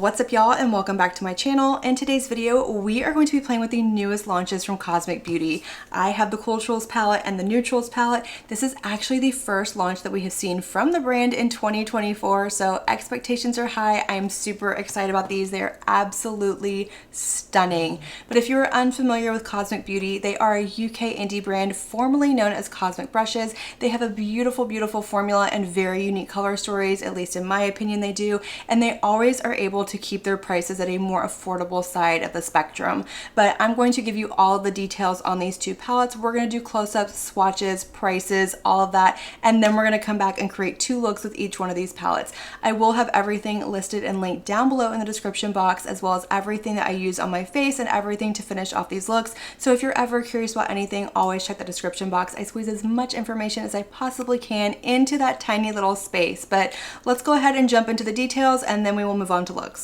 What's up y'all, and welcome back to my channel. In today's video we are going to be playing with the newest launches from Cosmic Beauty. I have the Cooltrals palette and the Nudetrals palette. This is actually the first launch that we have seen from the brand in 2024, so expectations are high. I'm super excited about these. They're absolutely stunning. But if you're unfamiliar with Cosmic Beauty, they are a UK indie brand formerly known as Cosmic Brushes. They have a beautiful formula and very unique color stories, at least in my opinion they do, and they always are able to keep their prices at a more affordable side of the spectrum. But I'm going to give you all of the details on these two palettes. We're going to do close-ups, swatches, prices, all of that, and then we're going to come back and create two looks with each one of these palettes. I will have everything listed and linked down below in the description box, as well as everything that I use on my face and everything to finish off these looks. So if you're ever curious about anything, always check the description box. I squeeze as much information as I possibly can into that tiny little space. But let's go ahead and jump into the details, and then we will move on to looks.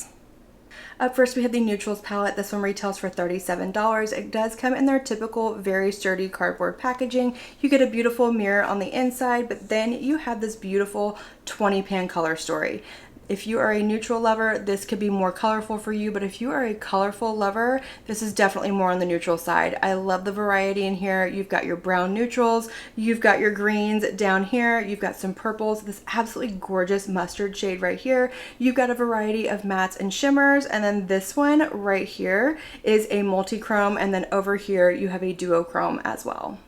Up first, we have the Nudetrals palette. This one retails for $37. It does come in their typical very sturdy cardboard packaging. You get a beautiful mirror on the inside, but then you have this beautiful 20-pan color story. If you are a neutral lover, this could be more colorful for you, but if you are a colorful lover, this is definitely more on the neutral side. I love the variety in here. You've got your brown neutrals, you've got your greens down here, you've got some purples, this absolutely gorgeous mustard shade right here. You've got a variety of mattes and shimmers, and then this one right here is a multi-chrome, and then over here you have a duochrome as well.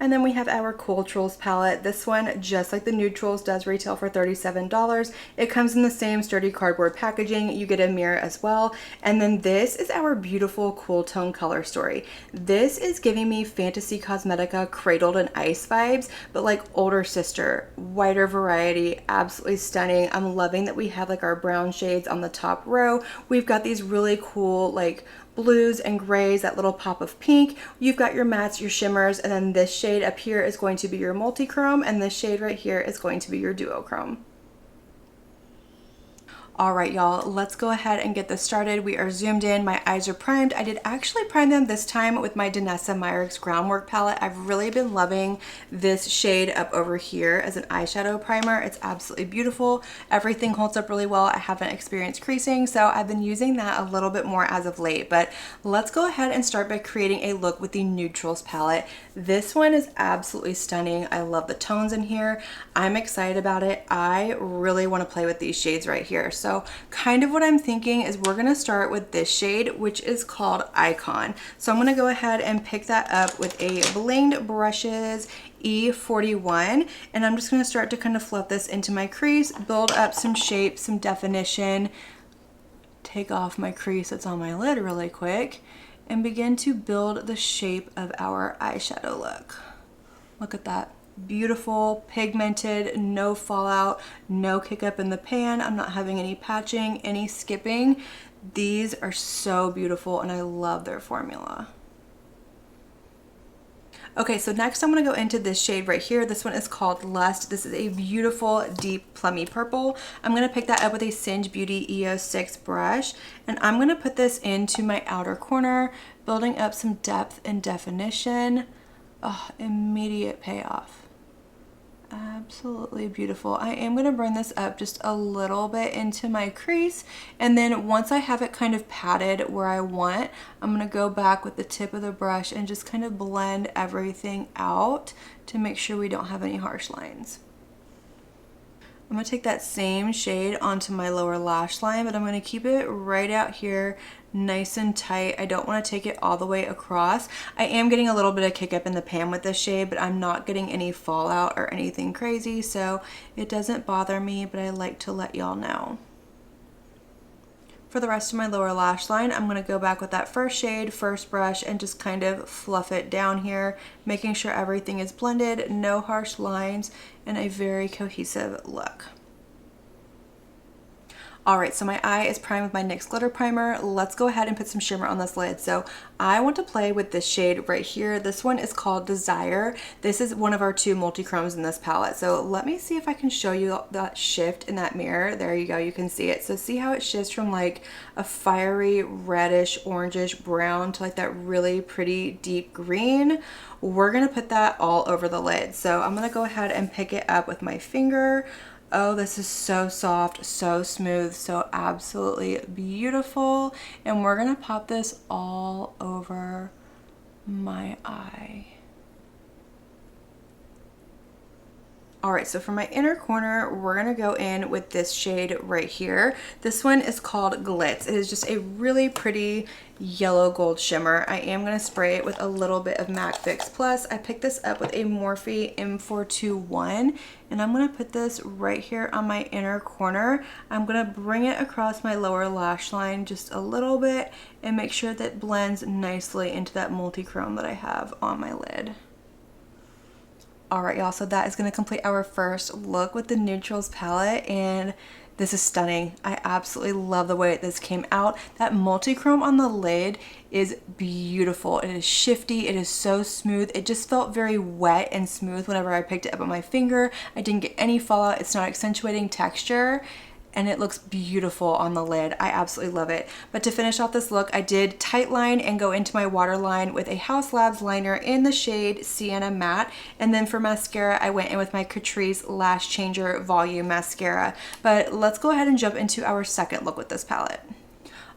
And then we have our Cooltrals palette. This one, just like the Nudetrals, does retail for $37. It comes in the same sturdy cardboard packaging. You get a mirror as well. And then this is our beautiful cool tone color story. This is giving me Fantasy Cosmetica Cradled in Ice vibes, but like older sister, wider variety, absolutely stunning. I'm loving that we have like our brown shades on the top row. We've got these really cool like blues and grays, that little pop of pink. You've got your mattes, your shimmers, and then this shade up here is going to be your multi-chrome, and this shade right here is going to be your duochrome. All right, y'all, let's go ahead and get this started. We are zoomed in. My eyes are primed. I did actually prime them this time with my Danessa Myricks Groundwork palette. I've really been loving this shade up over here as an eyeshadow primer. It's absolutely beautiful. Everything holds up really well. I haven't experienced creasing, so I've been using that a little bit more as of late. But let's go ahead and start by creating a look with the Nudetrals palette. This one is absolutely stunning. I love the tones in here. I'm excited about it. I really want to play with these shades right here. So kind of what I'm thinking is we're going to start with this shade, which is called Icon. So I'm going to go ahead and pick that up with a Blinged Brushes E41, and I'm just going to start to kind of fluff this into my crease, build up some shape, some definition, take off my crease that's on my lid really quick, and begin to build the shape of our eyeshadow look. Look at that. Beautiful, pigmented, no fallout, no kick up in the pan. I'm not having any patching, any skipping. These are so beautiful and I love their formula. Okay, so next I'm going to go into this shade right here. This one is called Lust. This is a beautiful deep plummy purple. I'm going to pick that up with a Singe Beauty EO6 brush, and I'm going to put this into my outer corner, building up some depth and definition. Oh, immediate payoff. Absolutely beautiful. I am going to bring this up just a little bit into my crease, and then once I have it kind of patted where I want, I'm going to go back with the tip of the brush and just kind of blend everything out to make sure we don't have any harsh lines. I'm going to take that same shade onto my lower lash line, but I'm going to keep it right out here nice and tight. I don't want to take it all the way across. I am getting a little bit of kick up in the pan with this shade, but I'm not getting any fallout or anything crazy, so it doesn't bother me, but I like to let y'all know. For the rest of my lower lash line, I'm going to go back with that first shade, first brush, and just kind of fluff it down here, making sure everything is blended, no harsh lines, and a very cohesive look. All right, so my eye is primed with my NYX glitter primer. Let's go ahead and put some shimmer on this lid. So I want to play with this shade right here. This one is called Desire. This is one of our two multi-chromes in this palette. So let me see if I can show you that shift in that mirror. There you go, you can see it. So see how it shifts from like a fiery reddish, orangish brown to like that really pretty deep green. We're gonna put that all over the lid. So I'm gonna go ahead and pick it up with my finger. Oh, this is so soft, so smooth, so absolutely beautiful. And we're gonna pop this all over my eye. All right, so for my inner corner, we're gonna go in with this shade right here. This one is called Glitz. It is just a really pretty yellow gold shimmer. I am gonna spray it with a little bit of MAC Fix Plus. I picked this up with a Morphe M421, and I'm gonna put this right here on my inner corner. I'm gonna bring it across my lower lash line just a little bit and make sure that it blends nicely into that multi-chrome that I have on my lid. All right, y'all, so that is going to complete our first look with the Nudetrals palette, and this is stunning. I absolutely love the way this came out. That multi-chrome on the lid is beautiful. It is shifty. It is so smooth. It just felt very wet and smooth whenever I picked it up on my finger. I didn't get any fallout. It's not accentuating texture, and it looks beautiful on the lid. I absolutely love it. But to finish off this look, I did tight line and go into my waterline with a Haus Labs liner in the shade Sienna Matte. And then for mascara, I went in with my Catrice Lash Changer Volume Mascara. But let's go ahead and jump into our second look with this palette.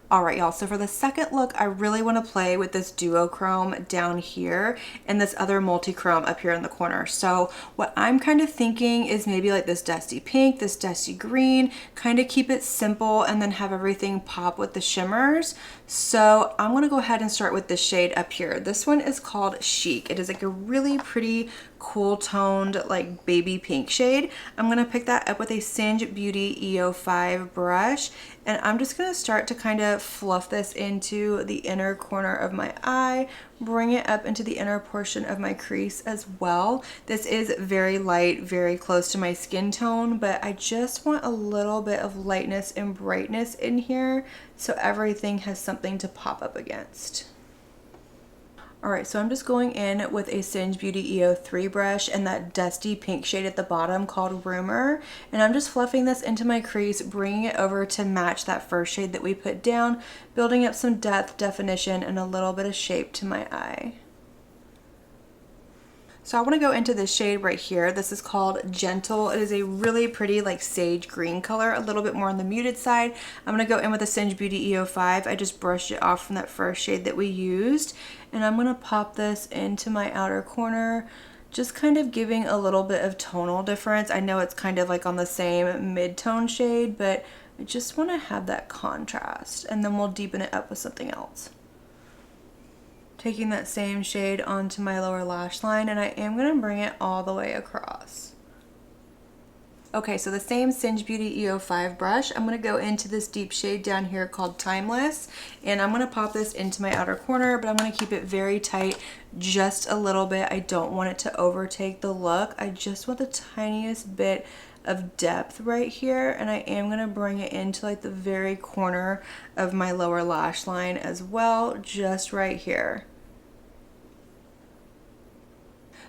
All right, y'all, so for the second look, I really want to play with this duochrome down here and this other multi-chrome up here in the corner. So what I'm kind of thinking is maybe like this dusty pink, this dusty green, kind of keep it simple and then have everything pop with the shimmers. So I'm going to go ahead and start with this shade up here. This one is called Chic. It is like a really pretty cool toned like baby pink shade. I'm going to pick that up with a Singe Beauty EO5 brush, and I'm just going to start to kind of fluff this into the inner corner of my eye, bring it up into the inner portion of my crease as well. This is very light, very close to my skin tone, but I just want a little bit of lightness and brightness in here so everything has something to pop up against. All right, so I'm just going in with a Singe Beauty EO3 brush and that dusty pink shade at the bottom called Rumor. And I'm just fluffing this into my crease, bringing it over to match that first shade that we put down, building up some depth, definition, and a little bit of shape to my eye. So I want to go into this shade right here. This is called Gentle. It is a really pretty like sage green color, a little bit more on the muted side. I'm going to go in with a Singe Beauty EO5. I just brushed it off from that first shade that we used. And I'm going to pop this into my outer corner, just kind of giving a little bit of tonal difference. I know it's kind of like on the same mid-tone shade, but I just want to have that contrast. And then we'll deepen it up with something else. Taking that same shade onto my lower lash line, and I am going to bring it all the way across. Okay, so the same Singe Beauty EO5 brush, I'm going to go into this deep shade down here called Timeless, and I'm going to pop this into my outer corner, but I'm going to keep it very tight, just a little bit. I don't want it to overtake the look. I just want the tiniest bit of depth right here, and I am going to bring it into like the very corner of my lower lash line as well, just right here.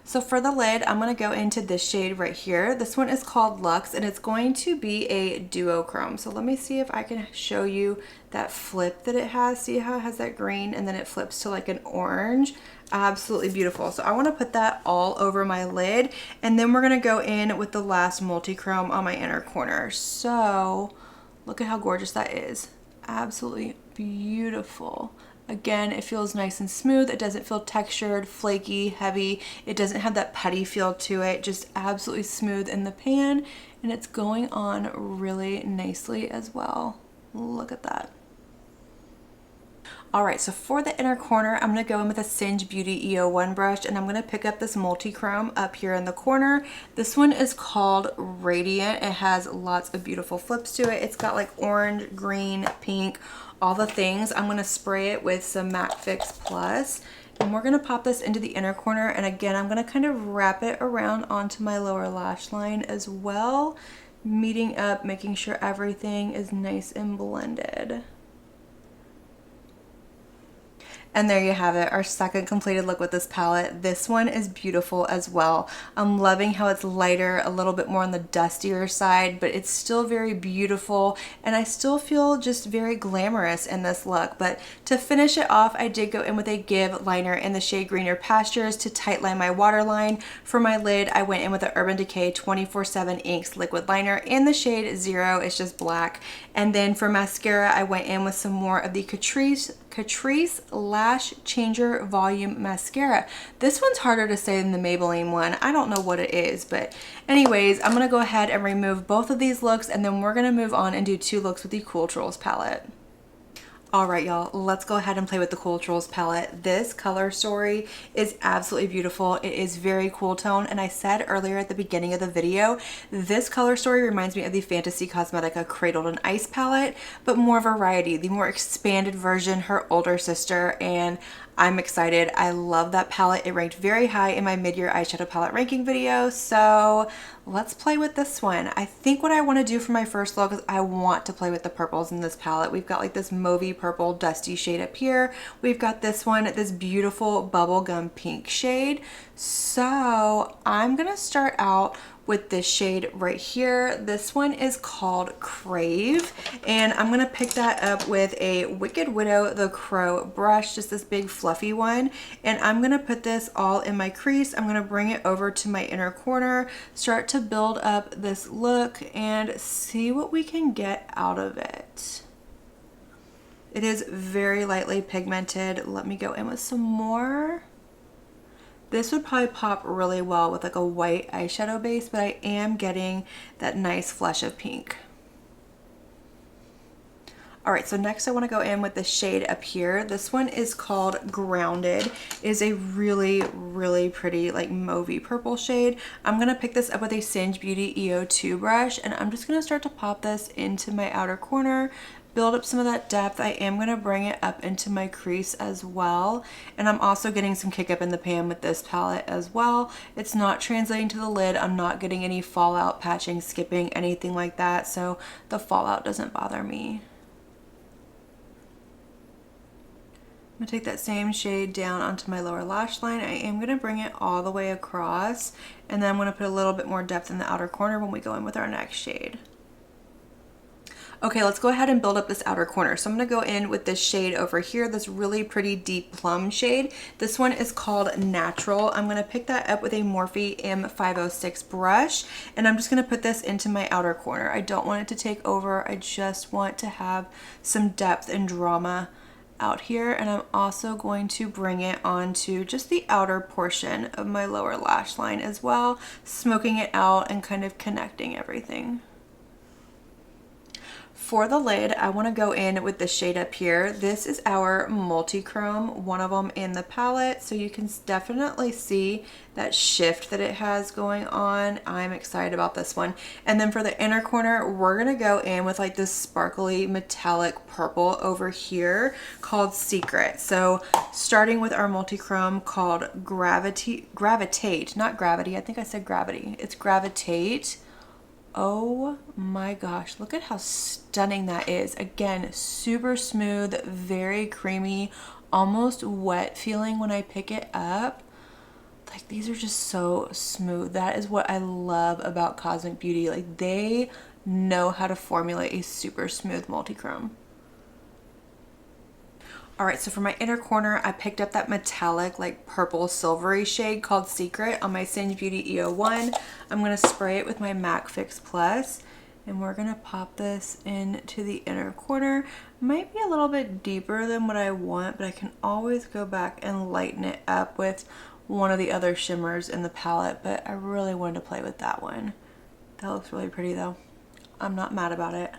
So for the lid, I'm going to go into this shade right here. This one is called Luxe, and it's going to be a duochrome. So let me see if I can show you that flip that it has. See how it has that green and then it flips to like an orange? Absolutely beautiful. So I want to put that all over my lid, and then we're going to go in with the last multi-chrome on my inner corner. So look at how gorgeous that is. Absolutely beautiful. Again, it feels nice and smooth. It doesn't feel textured, flaky, heavy. It doesn't have that putty feel to it. Just absolutely smooth in the pan, and it's going on really nicely as well. Look at that. All right, so for the inner corner, I'm going to go in with a Singe Beauty EO1 brush, and I'm going to pick up this multi-chrome up here in the corner. This one is called Radiant. It has lots of beautiful flips to it. It's got like orange, green, pink, all the things. I'm going to spray it with some MAC Fix Plus, and we're going to pop this into the inner corner. And again, I'm going to kind of wrap it around onto my lower lash line as well, meeting up, making sure everything is nice and blended. And there you have it, our second completed look with this palette. This one is beautiful as well. I'm loving how it's lighter, a little bit more on the dustier side, but it's still very beautiful, and I still feel just very glamorous in this look. But to finish it off, I did go in with a Give liner in the shade Greener Pastures to tightline my waterline. For my lid, I went in with the Urban Decay 24/7 Inks liquid liner in the shade 0, it's just black. And then for mascara, I went in with some more of the Catrice Lash Changer Volume Mascara. This one's harder to say than the Maybelline one. I don't know what it is, but anyways, I'm gonna go ahead and remove both of these looks, and then we're gonna move on and do 2 looks with the Cooltrals palette. Alright y'all, let's go ahead and play with the Cooltrals palette. This color story is absolutely beautiful. It is very cool tone, and I said earlier at the beginning of the video, this color story reminds me of the Fantasy Cosmetica Cradled in Ice palette, but more variety, the more expanded version, her older sister, and I'm excited. I love that palette. It ranked very high in my mid-year eyeshadow palette ranking video, so let's play with this one. I think what I want to do for my first look is I want to play with the purples in this palette. We've got like this mauvey purple dusty shade up here. We've got this one, this beautiful bubblegum pink shade. So I'm gonna start out with this shade right here. This one is called Crave, and I'm gonna pick that up with a Wicked Widow the Crow brush, just this big fluffy one, and I'm gonna put this all in my crease. I'm gonna bring it over to my inner corner, start to build up this look, and see what we can get out of it. It is very lightly pigmented. Let me go in with some more. This would probably pop really well with like a white eyeshadow base, but I am getting that nice flush of pink. Alright, so next I want to go in with the shade up here. This one is called Grounded. It is a really, really pretty like mauvey purple shade. I'm going to pick this up with a Singe Beauty EO2 brush, and I'm just going to start to pop this into my outer corner, build up some of that depth. I am going to bring it up into my crease as well, and I'm also getting some kick up in the pan with this palette as well. It's not translating to the lid. I'm not getting any fallout, patching, skipping, anything like that, so the fallout doesn't bother me. I'm going to take that same shade down onto my lower lash line. I am going to bring it all the way across, and then I'm going to put a little bit more depth in the outer corner when we go in with our next shade. Okay, let's go ahead and build up this outer corner. So I'm going to go in with this shade over here, this really pretty deep plum shade. This one is called Natural. I'm going to pick that up with a Morphe M506 brush, and I'm just going to put this into my outer corner. I don't want it to take over. I just want to have some depth and drama out here, and I'm also going to bring it onto just the outer portion of my lower lash line as well, smoking it out and kind of connecting everything. For the lid, I want to go in with the shade up here. This is our multi-chrome, one of them in the palette, so you can definitely see that shift that it has going on. I'm excited about this one. And then for the inner corner, we're going to go in with like this sparkly metallic purple over here called Secret. So starting with our multi-chrome called Gravitate, not Gravity, I think I said Gravity. It's Gravitate. Oh my gosh, look at how stunning that is. Again, super smooth, very creamy, almost wet feeling when I pick it up. Like, these are just so smooth. That is what I love about Cosmic Beauty. Like, they know how to formulate a super smooth multi-chrome. Alright, so for my inner corner, I picked up that metallic, like purple silvery shade called Secret on my Singe Beauty EO1. I'm going to spray it with my MAC Fix Plus, and we're going to pop this into the inner corner. Might be a little bit deeper than what I want, but I can always go back and lighten it up with one of the other shimmers in the palette, but I really wanted to play with that one. That looks really pretty though. I'm not mad about it.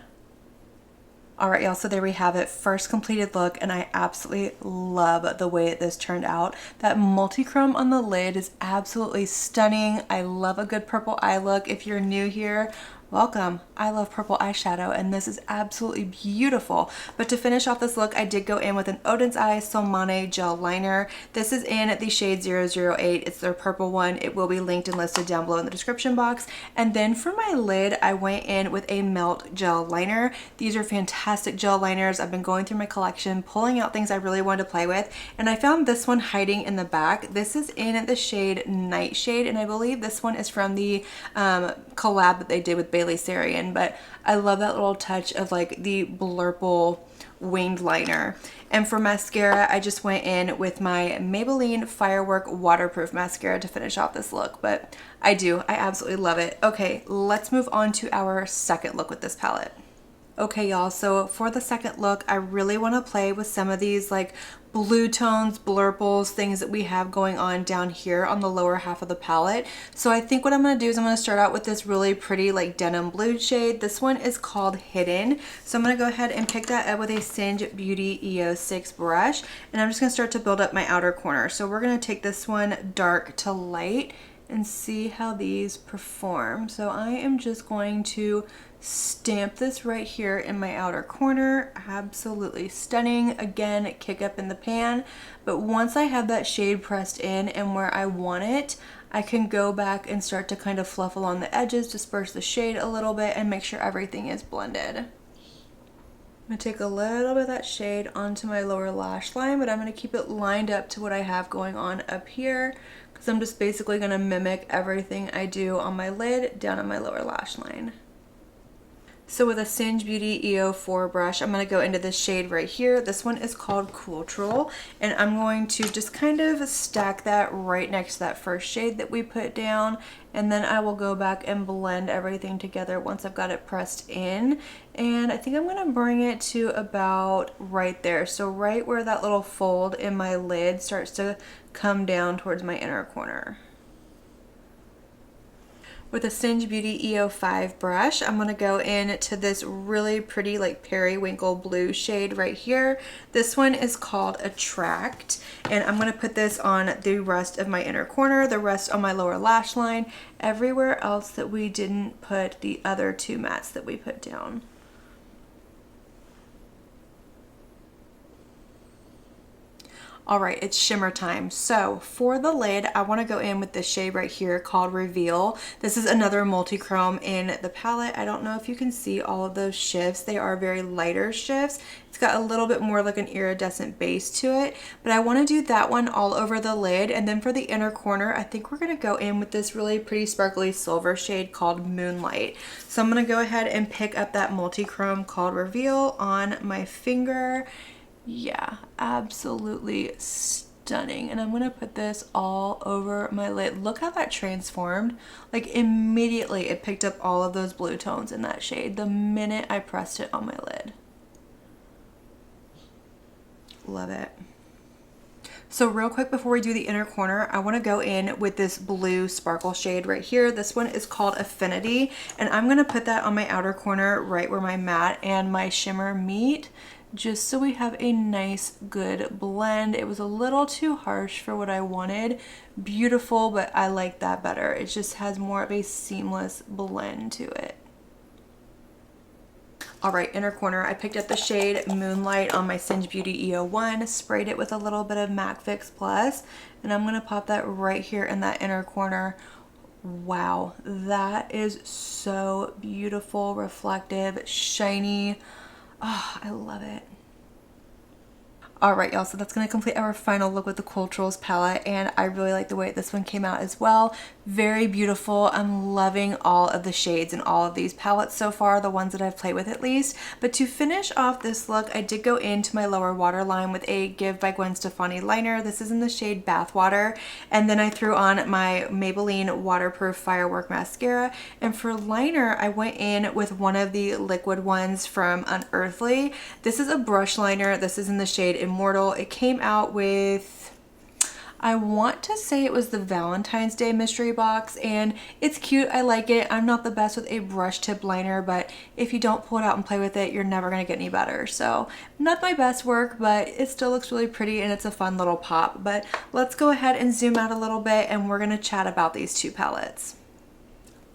Alright y'all, so there we have it, first completed look, and I absolutely love the way this turned out. That multi-chrome on the lid is absolutely stunning. I love a good purple eye look. If you're new here, welcome. I love purple eyeshadow and this is absolutely beautiful. But to finish off this look, I did go in with an Oden's Eye Solmane gel liner. This is in the shade 008. It's their purple one. It will be linked and listed down below in the description box. And then for my lid, I went in with a Melt gel liner. These are fantastic gel liners. I've been going through my collection, pulling out things I really wanted to play with, and I found this one hiding in the back. This is in the shade Nightshade, and I believe this one is from the collab that they did with Bailey Sarian, but I love that little touch of like the blurple winged liner. And for mascara, I just went in with my Maybelline Firework waterproof mascara to finish off this look, but I absolutely love it. Okay, let's move on to our second look with this palette. Okay, y'all, so for the second look, I really want to play with some of these like blue tones, blurples, things that we have going on down here on the lower half of the palette. So I think what I'm going to do is I'm going to start out with this really pretty like denim blue shade. This one is called Hidden. So I'm going to go ahead and pick that up with a Singe Beauty EO6 brush. And I'm just going to start to build up my outer corner. So we're going to take this one dark to light and see how these perform. So I am just going to stamp this right here in my outer corner. Absolutely stunning. Again, kick up in the pan. But once I have that shade pressed in and where I want it, I can go back and start to kind of fluff along the edges, disperse the shade a little bit, and make sure everything is blended. I'm going to take a little bit of that shade onto my lower lash line, but I'm going to keep it lined up to what I have going on up here, because I'm just basically going to mimic everything I do on my lid down on my lower lash line. So with a Singe Beauty EO4 brush, I'm going to go into this shade right here. This one is called Cooltrals, and I'm going to just kind of stack that right next to that first shade that we put down, and then I will go back and blend everything together once I've got it pressed in. And I think I'm going to bring it to about right there, so right where that little fold in my lid starts to come down towards my inner corner. With a Singe Beauty EO5 brush, I'm going to go into this really pretty like periwinkle blue shade right here. This one is called Attract, and I'm going to put this on the rest of my inner corner, the rest on my lower lash line, everywhere else that we didn't put the other two mattes that we put down. All right, it's shimmer time. So for the lid, I want to go in with this shade right here called Reveal. This is another multi-chrome in the palette. I don't know if you can see all of those shifts. They are very lighter shifts. It's got a little bit more like an iridescent base to it, but I want to do that one all over the lid. And then for the inner corner, I think we're going to go in with this really pretty sparkly silver shade called Moonlight. So I'm going to go ahead and pick up that multi-chrome called Reveal on my finger. Yeah, absolutely stunning. And I'm going to put this all over my lid. Look how that transformed. Like immediately it picked up all of those blue tones in that shade the minute I pressed it on my lid. Love it. So real quick before we do the inner corner, I want to go in with this blue sparkle shade right here. This one is called Affinity, and I'm going to put that on my outer corner right where my matte and my shimmer meet, just so we have a nice good blend. It was a little too harsh for what I wanted. Beautiful, but I like that better. It just has more of a seamless blend to it. All right, inner corner, I picked up the shade Moonlight on my Singe Beauty EO1, sprayed it with a little bit of MAC Fix Plus, and I'm gonna pop that right here in that inner corner. Wow, that is so beautiful, reflective, shiny. Oh, I love it. All right, y'all, so that's going to complete our final look with the Cooltrals palette, and I really like the way this one came out as well. Very beautiful. I'm loving all of the shades in all of these palettes so far, the ones that I've played with at least. But to finish off this look, I did go into my lower waterline with a Give by Gwen Stefani liner. This is in the shade Bathwater, and then I threw on my Maybelline Waterproof Firework mascara. And for liner, I went in with one of the liquid ones from Unearthly. This is a brush liner. This is in the shade Immortal. It came out with, I want to say it was the Valentine's Day mystery box, and it's cute. I like it. I'm not the best with a brush tip liner, but if you don't pull it out and play with it, you're never going to get any better. So not my best work, but it still looks really pretty and it's a fun little pop. But let's go ahead and zoom out a little bit and we're going to chat about these two palettes.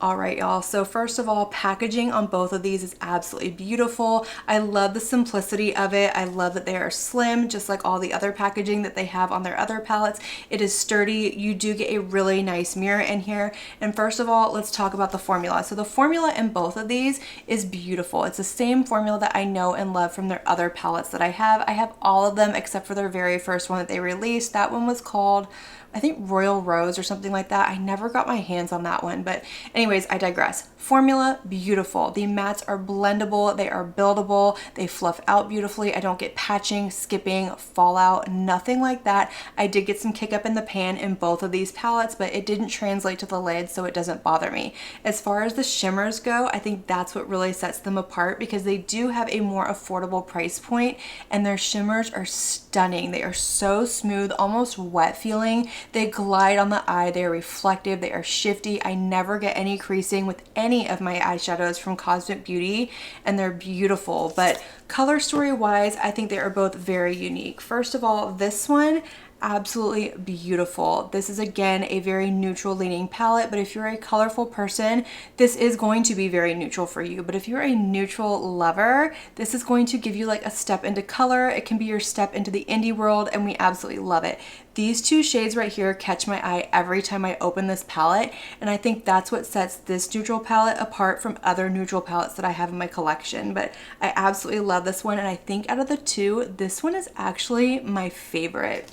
All right, y'all. So first of all, packaging on both of these is absolutely beautiful. I love the simplicity of it. I love that they are slim, just like all the other packaging that they have on their other palettes. It is sturdy. You do get a really nice mirror in here. And first of all, let's talk about the formula. So the formula in both of these is beautiful. It's the same formula that I know and love from their other palettes that I have. I have all of them except for their very first one that they released. That one was called, I think, Royal Rose or something like that. I never got my hands on that one, but anyways, I digress. Formula, beautiful. The mattes are blendable, they are buildable, they fluff out beautifully. I don't get patching, skipping, fallout, nothing like that. I did get some kick up in the pan in both of these palettes, but it didn't translate to the lid, so it doesn't bother me. As far as the shimmers go, I think that's what really sets them apart because they do have a more affordable price point and their shimmers are stunning. They are so smooth, almost wet feeling. They glide on the eye, they are reflective, they are shifty. I never get any creasing with any of my eyeshadows from Cosmic Beauty, and they're beautiful. But color story wise, I think they are both very unique. First of all, this one, absolutely beautiful. This is again a very neutral leaning palette, but if you're a colorful person, this is going to be very neutral for you. But if you're a neutral lover, this is going to give you like a step into color. It can be your step into the indie world, and we absolutely love it. These two shades right here catch my eye every time I open this palette, and I think that's what sets this neutral palette apart from other neutral palettes that I have in my collection. But I absolutely love this one, and I think out of the two, this one is actually my favorite.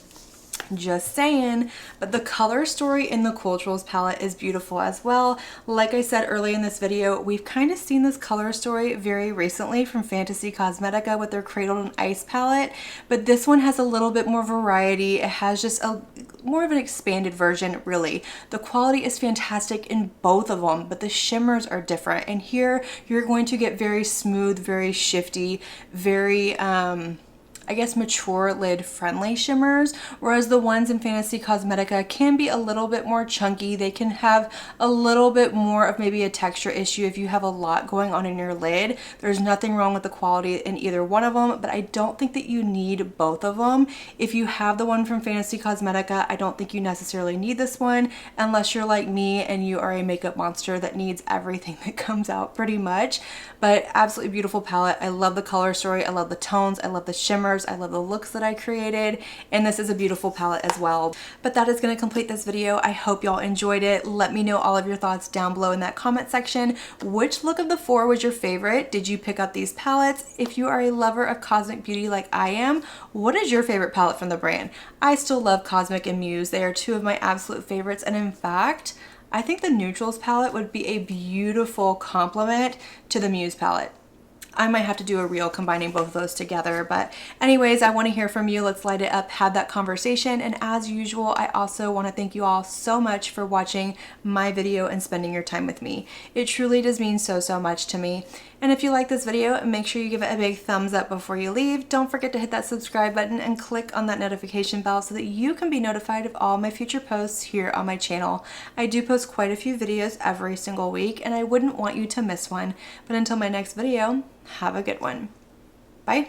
Just saying. But the color story in the Cooltrals palette is beautiful as well. Like I said early in this video, we've kind of seen this color story very recently from Fantasy Cosmetica with their Cradled in Ice palette, but this one has a little bit more variety. It has just a more of an expanded version, really. The quality is fantastic in both of them, but the shimmers are different. And here you're going to get very smooth, very shifty, very I guess mature lid friendly shimmers, whereas the ones in Fantasy Cosmetica can be a little bit more chunky. They can have a little bit more of maybe a texture issue if you have a lot going on in your lid. There's nothing wrong with the quality in either one of them, but I don't think that you need both of them. If you have the one from Fantasy Cosmetica, I don't think you necessarily need this one unless you're like me and you are a makeup monster that needs everything that comes out pretty much. But absolutely beautiful palette. I love the color story. I love the tones. I love the shimmers. I love the looks that I created, and this is a beautiful palette as well. But that is going to complete this video. I hope y'all enjoyed it. Let me know all of your thoughts down below in that comment section. Which look of the four was your favorite? Did you pick up these palettes? If you are a lover of Cosmic Beauty like I am, what is your favorite palette from the brand? I still love Cosmic and Muse. They are two of my absolute favorites, and in fact, I think the Neutrals palette would be a beautiful complement to the Muse palette. I might have to do a reel combining both of those together, but anyways, I want to hear from you. Let's light it up, have that conversation, and as usual, I also want to thank you all so much for watching my video and spending your time with me. It truly does mean so much to me. And if you like this video, make sure you give it a big thumbs up before you leave. Don't forget to hit that subscribe button and click on that notification bell so that you can be notified of all my future posts here on my channel. I do post quite a few videos every single week, and I wouldn't want you to miss one. But until my next video, have a good one. Bye.